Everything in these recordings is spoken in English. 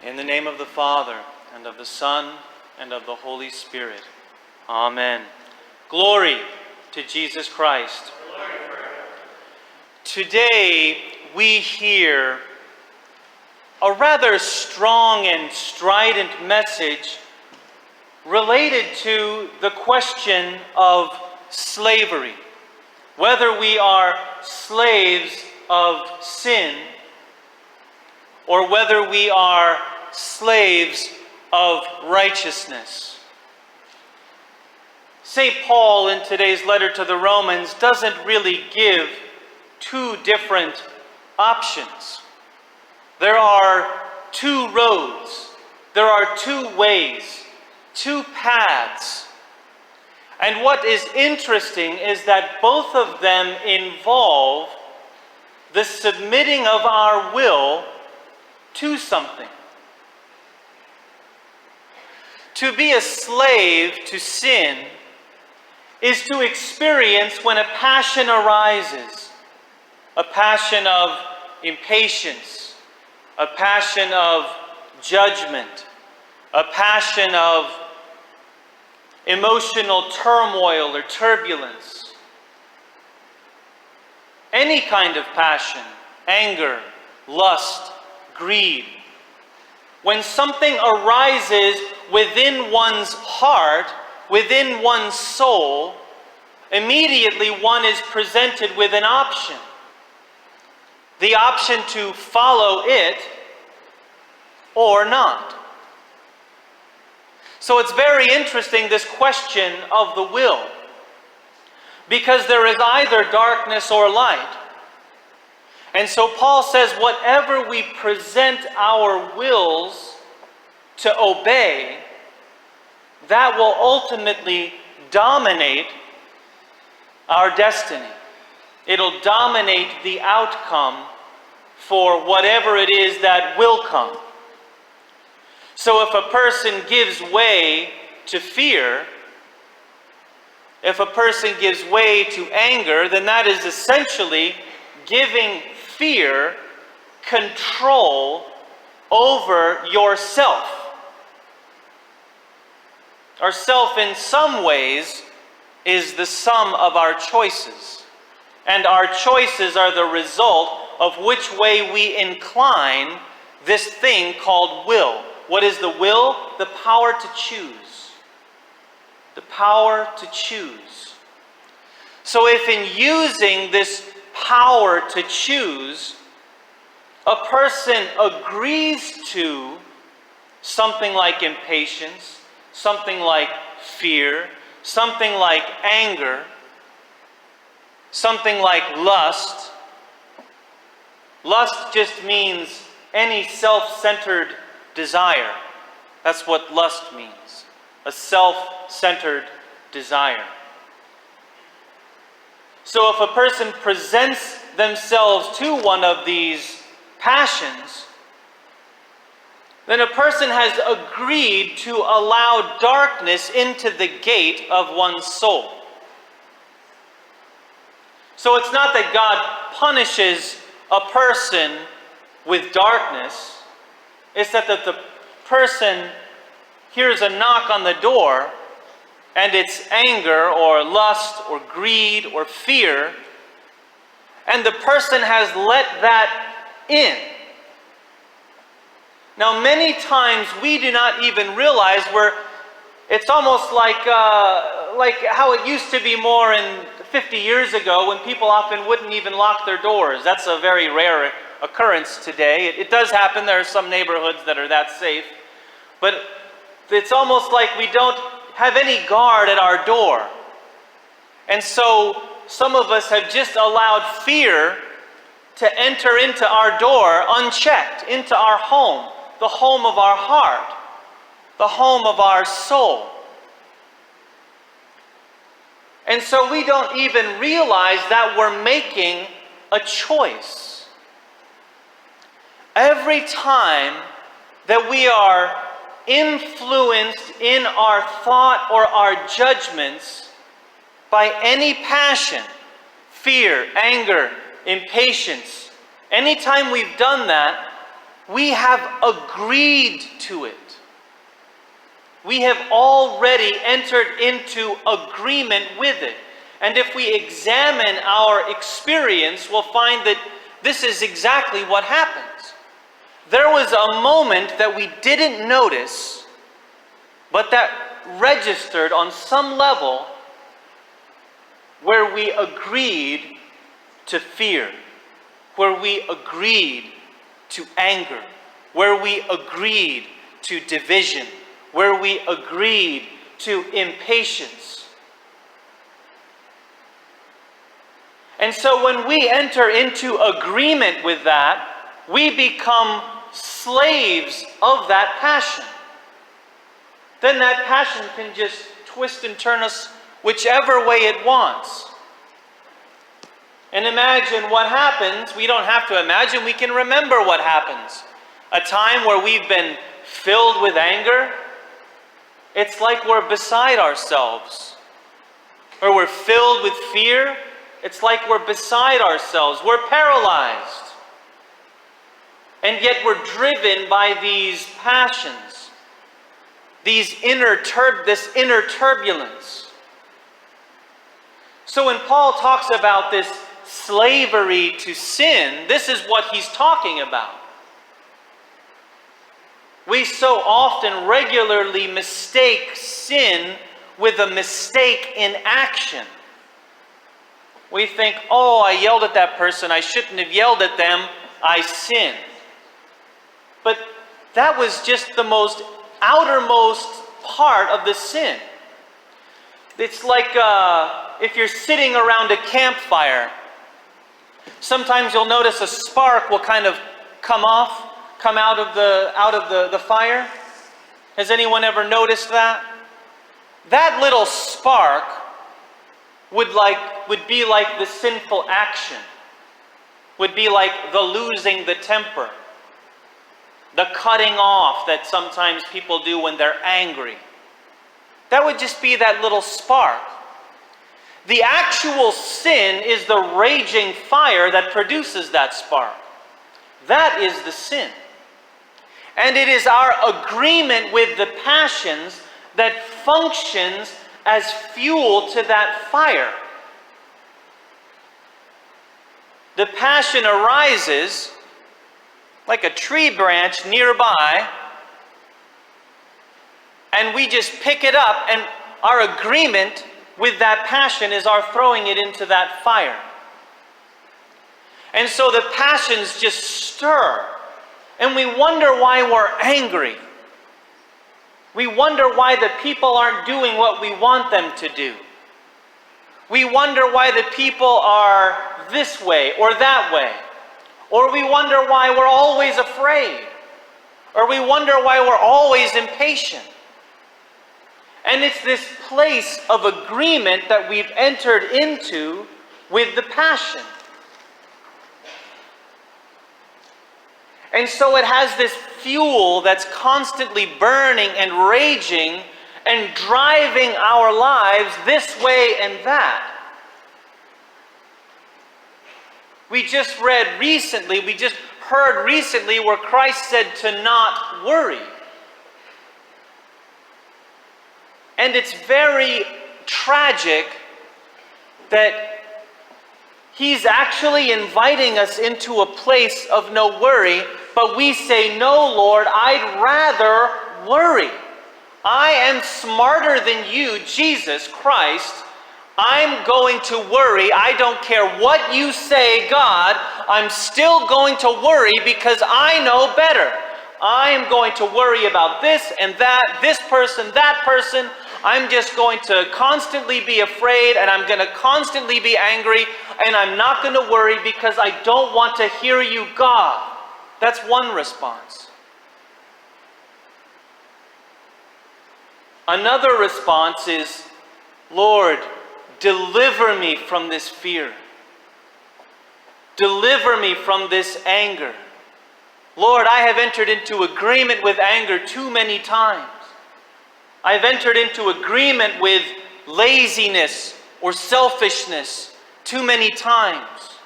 In the name of the Father, and of the Son, and of the Holy Spirit. Amen. Glory to Jesus Christ. Today we hear a rather strong and strident message related to the question of slavery. Whether we are slaves of sin or whether we are slaves of righteousness. St. Paul in today's letter to the Romans doesn't really give two different options. There are two roads, there are two ways, two paths. And what is interesting is that both of them involve the submitting of our will to something. To be a slave to sin is to experience when a passion arises, a passion of impatience, a passion of judgment, a passion of emotional turmoil or turbulence. Any kind of passion, anger, lust, greed. When something arises within one's heart, within one's soul, immediately one is presented with an option. The option to follow it or not. So it's very interesting, this question of the will, because there is either darkness or light. And so Paul says, whatever we present our wills to obey, that will ultimately dominate our destiny. It'll dominate the outcome for whatever it is that will come. So if a person gives way to fear, if a person gives way to anger, then that is essentially giving fear control over yourself. Our self in some ways is the sum of our choices. And our choices are the result of which way we incline this thing called will. What is the will? The power to choose. The power to choose. So if in using this power to choose, a person agrees to something like impatience, something like fear, something like anger, something like lust. Lust just means any self-centered desire. That's what lust means. A self-centered desire. So if a person presents themselves to one of these passions, then a person has agreed to allow darkness into the gate of one's soul. So it's not that God punishes a person with darkness. It's that the person hears a knock on the door, and it's anger or lust or greed or fear, and the person has let that in. Now, many times we do not even realize it's almost like how it used to be more in 50 years ago when people often wouldn't even lock their doors. That's a very rare occurrence today. It does happen. There are some neighborhoods that are that safe. But it's almost like we don't have any guard at our door. And so some of us have just allowed fear to enter into our door unchecked, into our home, the home of our heart, the home of our soul. And so we don't even realize that we're making a choice. Every time that we are influenced in our thought or our judgments by any passion, fear, anger, impatience, anytime we've done that, We have agreed to it. We have already entered into agreement with it. And if we examine our experience, we'll find that this is exactly what happens. There was a moment that we didn't notice, but that registered on some level where we agreed to fear, where we agreed to anger, where we agreed to division, where we agreed to impatience. And so when we enter into agreement with that, we become slaves of that passion. Then that passion can just twist and turn us whichever way it wants. And imagine what happens. We don't have to imagine, we can remember what happens. A time where we've been filled with anger. It's like we're beside ourselves. Or we're filled with fear. It's like we're beside ourselves. We're paralyzed. And yet we're driven by these passions. This inner turbulence. So when Paul talks about this slavery to sin, this is what he's talking about. We so often regularly mistake sin with a mistake in action. We think, oh, I yelled at that person, I shouldn't have yelled at them, I sinned. But that was just the most outermost part of the sin. It's like if you're sitting around a campfire, sometimes you'll notice a spark will kind of come out of the fire. Has anyone ever noticed that? That little spark would be like the sinful action, would be like the losing the temper, the cutting off that sometimes people do when they're angry. That would just be that little spark. The actual sin is the raging fire that produces that spark. That is the sin. And it is our agreement with the passions that functions as fuel to that fire. The passion arises like a tree branch nearby, and we just pick it up, and our agreement with that passion is our throwing it into that fire. And so the passions just stir, and we wonder why we're angry. We wonder why the people aren't doing what we want them to do. We wonder why the people are this way or that way. Or we wonder why we're always afraid. Or we wonder why we're always impatient. And it's this place of agreement that we've entered into with the passion. And so it has this fuel that's constantly burning and raging and driving our lives this way and that. We just heard recently where Christ said to not worry. And it's very tragic that He's actually inviting us into a place of no worry, but we say, no, Lord, I'd rather worry. I am smarter than you, Jesus Christ. I'm going to worry. I don't care what you say, God. I'm still going to worry because I know better. I am going to worry about this and that, this person, that person. I'm just going to constantly be afraid, and I'm going to constantly be angry, and I'm not going to worry because I don't want to hear you, God. That's one response. Another response is, Lord, deliver me from this fear. Deliver me from this anger. Lord, I have entered into agreement with anger too many times. I've entered into agreement with laziness or selfishness too many times.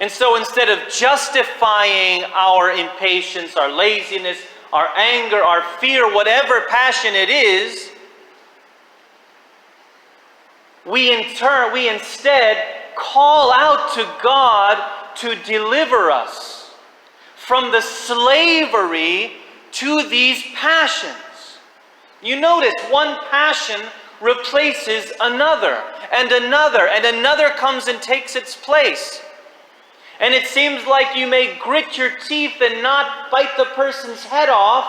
And so instead of justifying our impatience, our laziness, our anger, our fear, whatever passion it is, we instead call out to God to deliver us from the slavery to these passions. You notice one passion replaces another, and another, and another comes and takes its place. And it seems like you may grit your teeth and not bite the person's head off,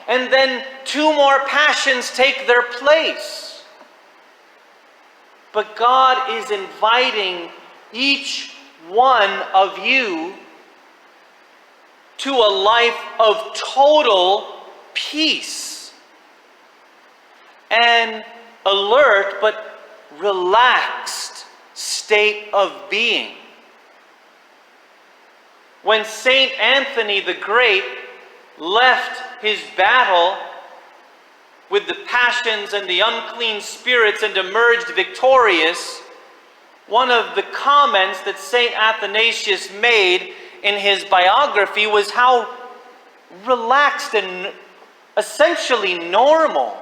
and then two more passions take their place. But God is inviting each one of you to a life of total peace and alert but relaxed state of being. When Saint Anthony the Great left his battle with the passions and the unclean spirits and emerged victorious, one of the comments that Saint Athanasius made in his biography was how relaxed and essentially normal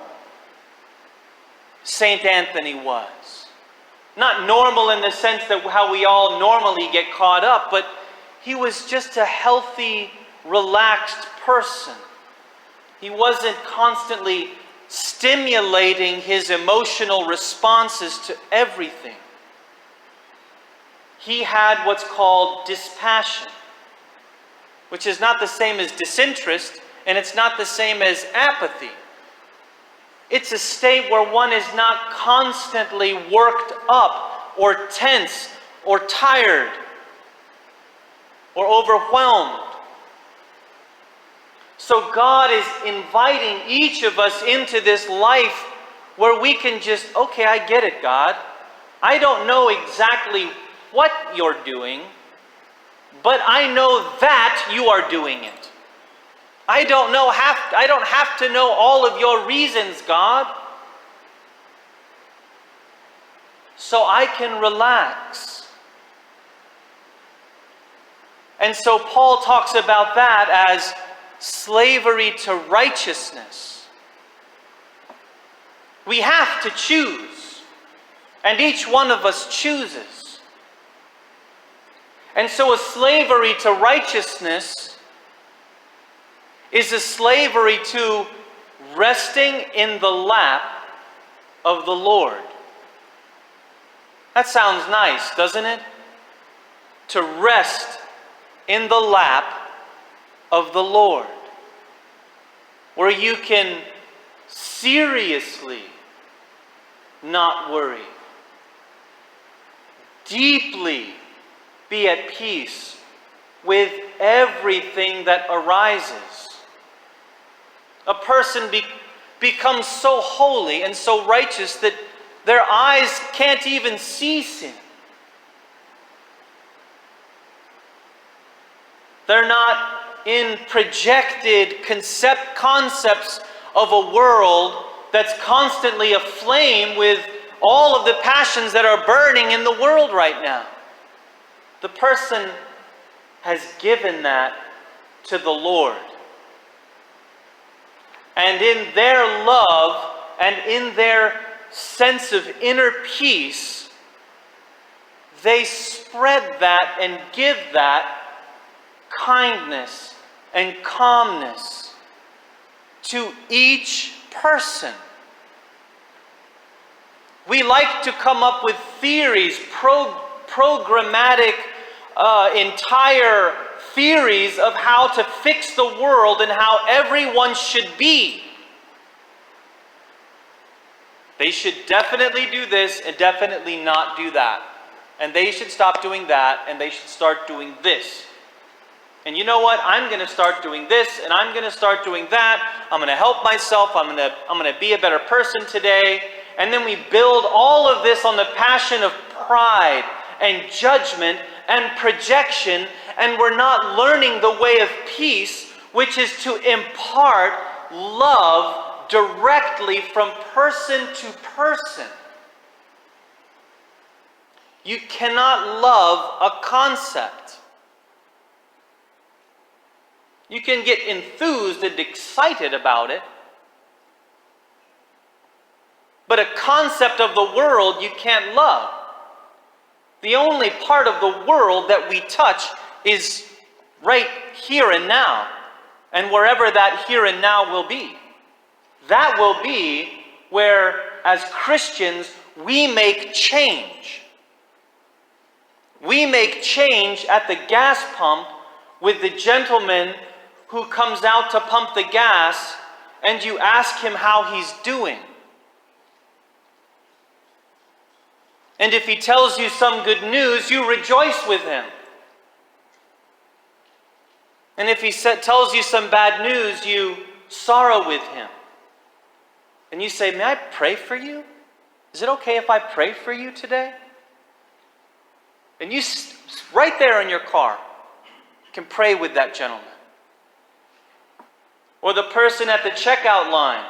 Saint Anthony was. Not normal in the sense that how we all normally get caught up, but he was just a healthy, relaxed person. He wasn't constantly stimulating his emotional responses to everything. He had what's called dispassion, which is not the same as disinterest, and it's not the same as apathy. It's a state where one is not constantly worked up or tense or tired or overwhelmed. So God is inviting each of us into this life where we can just, okay, I get it, God. I don't know exactly what you're doing, but I know that you are doing it. I don't have to know all of your reasons, God. So I can relax. And so Paul talks about that as slavery to righteousness. We have to choose, and each one of us chooses. And so a slavery to righteousness is a slavery to resting in the lap of the Lord. That sounds nice, doesn't it? To rest in the lap of the Lord, where you can seriously not worry, deeply be at peace with everything that arises. A person becomes so holy and so righteous that their eyes can't even see sin. They're not in projected concepts of a world that's constantly aflame with all of the passions that are burning in the world right now. The person has given that to the Lord. And in their love and in their sense of inner peace, they spread that and give that kindness and calmness to each person. We like to come up with theories, programmatic, entire theories of how to fix the world and how everyone should be. They should definitely do this and definitely not do that. And they should stop doing that and they should start doing this. And you know what? I'm going to start doing this and I'm going to start doing that. I'm going to help myself. I'm going to be a better person today. And then we build all of this on the passion of pride and judgment and projection, and we're not learning the way of peace, which is to impart love directly from person to person. You cannot love a concept. You can get enthused and excited about it. But a concept of the world you can't love. The only part of the world that we touch is right here and now, and wherever that here and now will be. That will be where, as Christians, we make change. We make change at the gas pump with the gentleman who comes out to pump the gas, and you ask him how he's doing. And if he tells you some good news, you rejoice with him. And if he tells you some bad news, you sorrow with him. And you say, may I pray for you? Is it okay if I pray for you today? And you, right there in your car, can pray with that gentleman. Or the person at the checkout line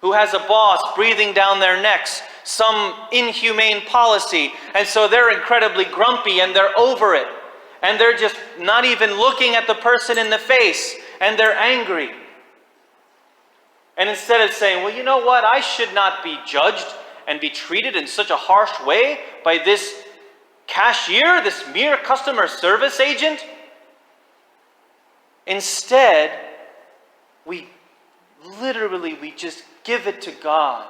who has a boss breathing down their necks some inhumane policy, and so they're incredibly grumpy and they're over it. And they're just not even looking at the person in the face, and they're angry. And instead of saying, well, you know what, I should not be judged and be treated in such a harsh way by this cashier, this mere customer service agent. Instead, we just give it to God.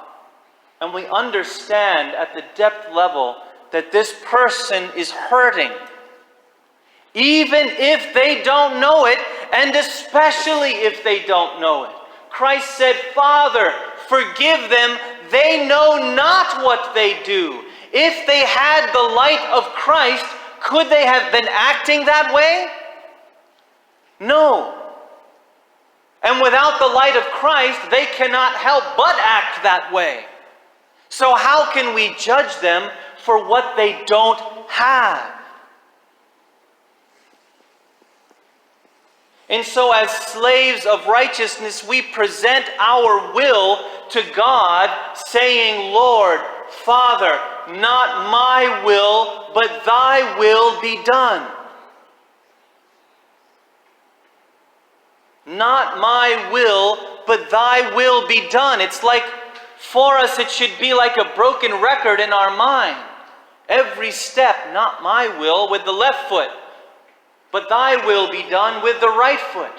And we understand at the depth level that this person is hurting. Even if they don't know it, and especially if they don't know it. Christ said, Father, forgive them, they know not what they do. If they had the light of Christ, could they have been acting that way? No. And without the light of Christ, they cannot help but act that way. So how can we judge them for what they don't have? And so as slaves of righteousness, we present our will to God, saying, Lord, Father, not my will, but thy will be done. Not my will, but thy will be done. It's like, for us, it should be like a broken record in our mind. Every step, not my will, with the left foot, but thy will be done with the right foot.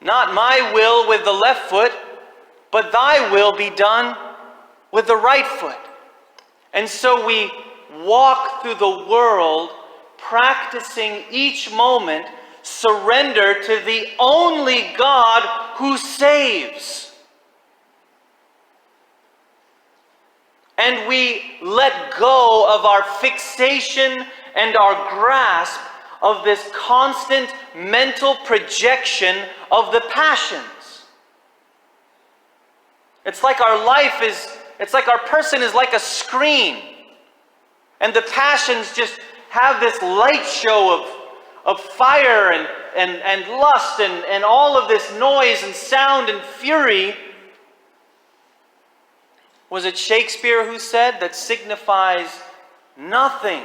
Not my will with the left foot, but thy will be done with the right foot. And so we walk through the world practicing each moment surrender to the only God who saves. And we let go of our fixation and our grasp of this constant mental projection of the passions. It's like our person is like a screen. And the passions just have this light show of fire and lust and all of this noise and sound and fury. Was it Shakespeare who said that signifies nothing?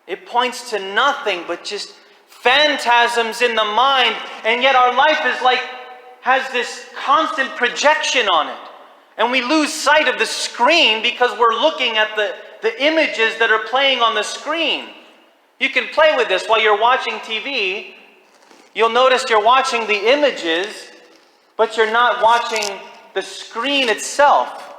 It points to nothing but just phantasms in the mind, and yet our life has this constant projection on it. And we lose sight of the screen because we're looking at the images that are playing on the screen. You can play with this while you're watching TV. You'll notice you're watching the images, but you're not watching the screen itself.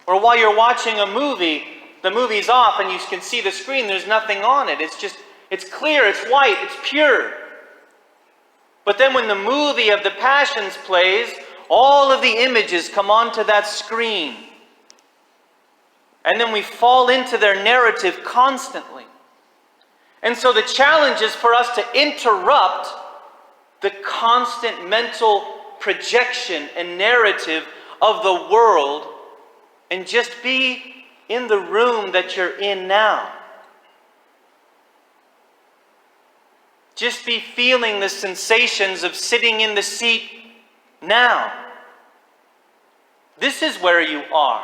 Or while you're watching a movie, the movie's off and you can see the screen, there's nothing on it. It's clear, it's white, it's pure. But then when the movie of the passions plays, all of the images come onto that screen. And then we fall into their narrative constantly. And so the challenge is for us to interrupt the constant mental projection and narrative of the world and just be in the room that you're in now. Just be feeling the sensations of sitting in the seat now. This is where you are.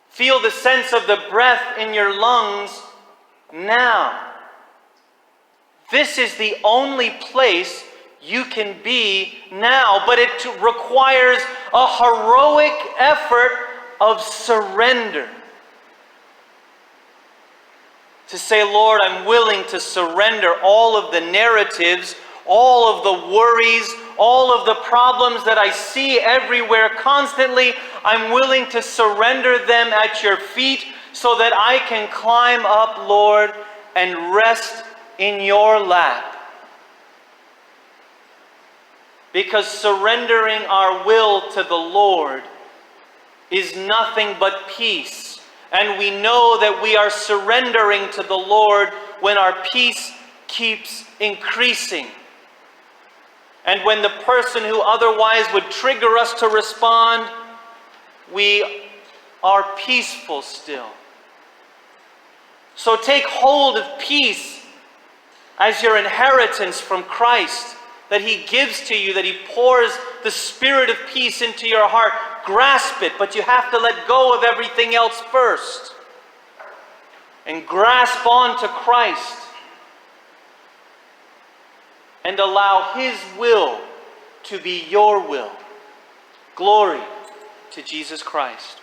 Feel the sense of the breath in your lungs now. This is the only place you can be now, but it requires a heroic effort of surrender. To say, Lord, I'm willing to surrender all of the narratives, all of the worries, all of the problems that I see everywhere constantly. I'm willing to surrender them at your feet so that I can climb up, Lord, and rest in your lap. Because surrendering our will to the Lord is nothing but peace. And we know that we are surrendering to the Lord when our peace keeps increasing. And when the person who otherwise would trigger us to respond, we are peaceful still. So take hold of peace as your inheritance from Christ, that He gives to you, that He pours the Spirit of peace into your heart. Grasp it, but you have to let go of everything else first. And grasp on to Christ. And allow His will to be your will. Glory to Jesus Christ.